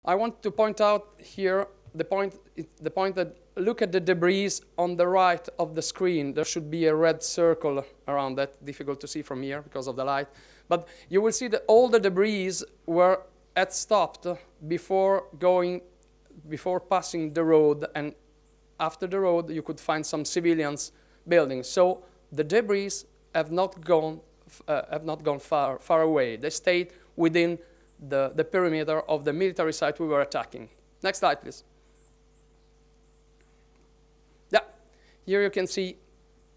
I want to point out here the point that look at the debris on the right of the screen. There should be a red circle around that, difficult to see from here because of the light. But you will see that all the debris were stopped before passing the road, and after the road you could find some civilians buildings. So the debris have not gone far away. They stayed within the perimeter of the military site we were attacking. Next slide, please. Yeah, here you can see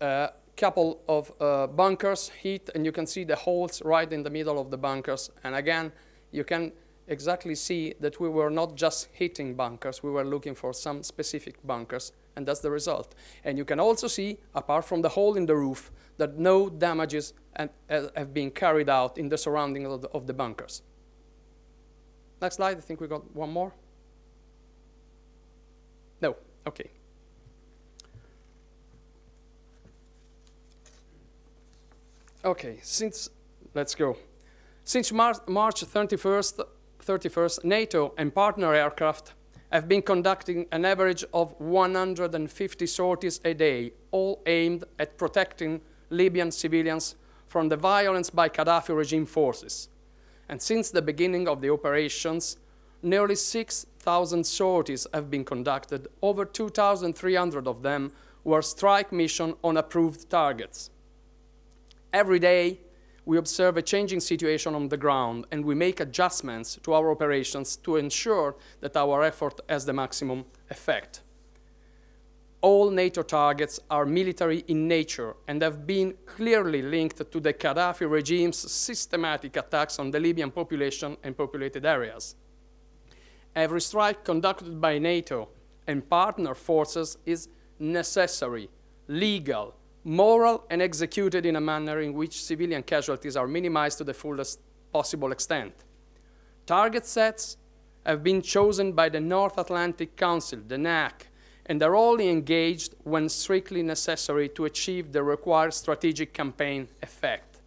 a couple of bunkers hit, and you can see the holes right in the middle of the bunkers. And again, you can exactly see that we were not just hitting bunkers, we were looking for some specific bunkers, and that's the result. And you can also see, apart from the hole in the roof, that no damages have been carried out in the surrounding of the bunkers. Next slide, I think we got one more. No, okay. Okay, let's go. Since March 31st, NATO and partner aircraft have been conducting an average of 150 sorties a day, all aimed at protecting Libyan civilians from the violence by Gaddafi regime forces. And since the beginning of the operations, nearly 6,000 sorties have been conducted. Over 2,300 of them were strike missions on approved targets. Every day, we observe a changing situation on the ground, and we make adjustments to our operations to ensure that our effort has the maximum effect. All NATO targets are military in nature and have been clearly linked to the Gaddafi regime's systematic attacks on the Libyan population and populated areas. Every strike conducted by NATO and partner forces is necessary, legal, moral, and executed in a manner in which civilian casualties are minimized to the fullest possible extent. Target sets have been chosen by the North Atlantic Council, the NAC, and are only engaged when strictly necessary to achieve the required strategic campaign effect.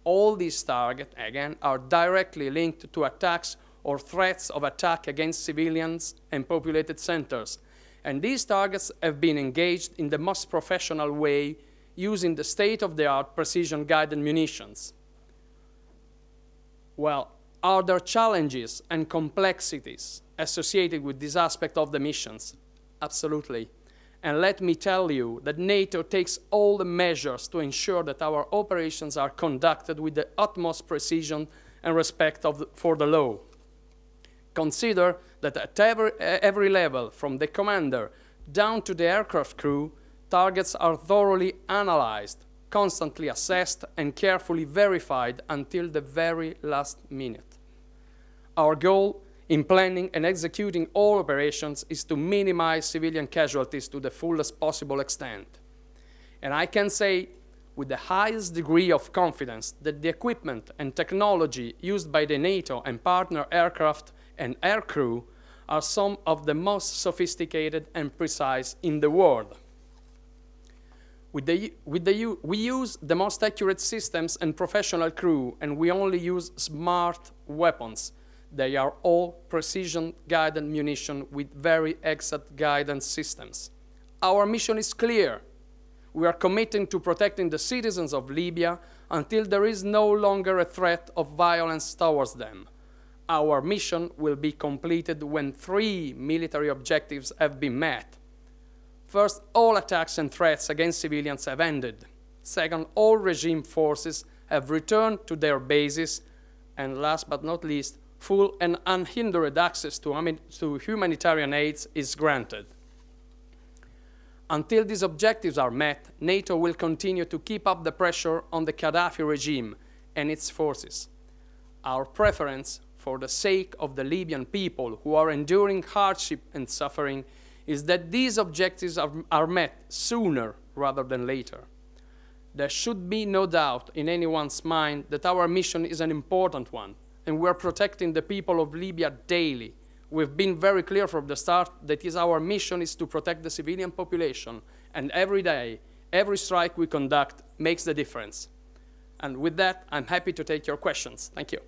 All these targets, again, are directly linked to attacks or threats of attack against civilians and populated centers, and these targets have been engaged in the most professional way using the state-of-the-art precision-guided munitions. Well, are there challenges and complexities associated with this aspect of the missions? Absolutely. And let me tell you that NATO takes all the measures to ensure that our operations are conducted with the utmost precision and respect for the law. Consider that at every level, from the commander down to the aircraft crew, targets are thoroughly analyzed, constantly assessed, and carefully verified until the very last minute. Our goal in planning and executing all operations is to minimize civilian casualties to the fullest possible extent. And I can say with the highest degree of confidence that the equipment and technology used by the NATO and partner aircraft and aircrew are some of the most sophisticated and precise in the world. We use the most accurate systems and professional crew, and we only use smart weapons. They are all precision-guided munition with very exact guidance systems. Our mission is clear. We are committing to protecting the citizens of Libya until there is no longer a threat of violence towards them. Our mission will be completed when 3 military objectives have been met. First, all attacks and threats against civilians have ended. Second, all regime forces have returned to their bases. And last but not least, full and unhindered access to humanitarian aid is granted. Until these objectives are met, NATO will continue to keep up the pressure on the Gaddafi regime and its forces. Our preference, for the sake of the Libyan people who are enduring hardship and suffering, is that these objectives are met sooner rather than later. There should be no doubt in anyone's mind that our mission is an important one, and we are protecting the people of Libya daily. We've been very clear from the start that our mission is to protect the civilian population, and every day, every strike we conduct makes the difference. And with that, I'm happy to take your questions. Thank you.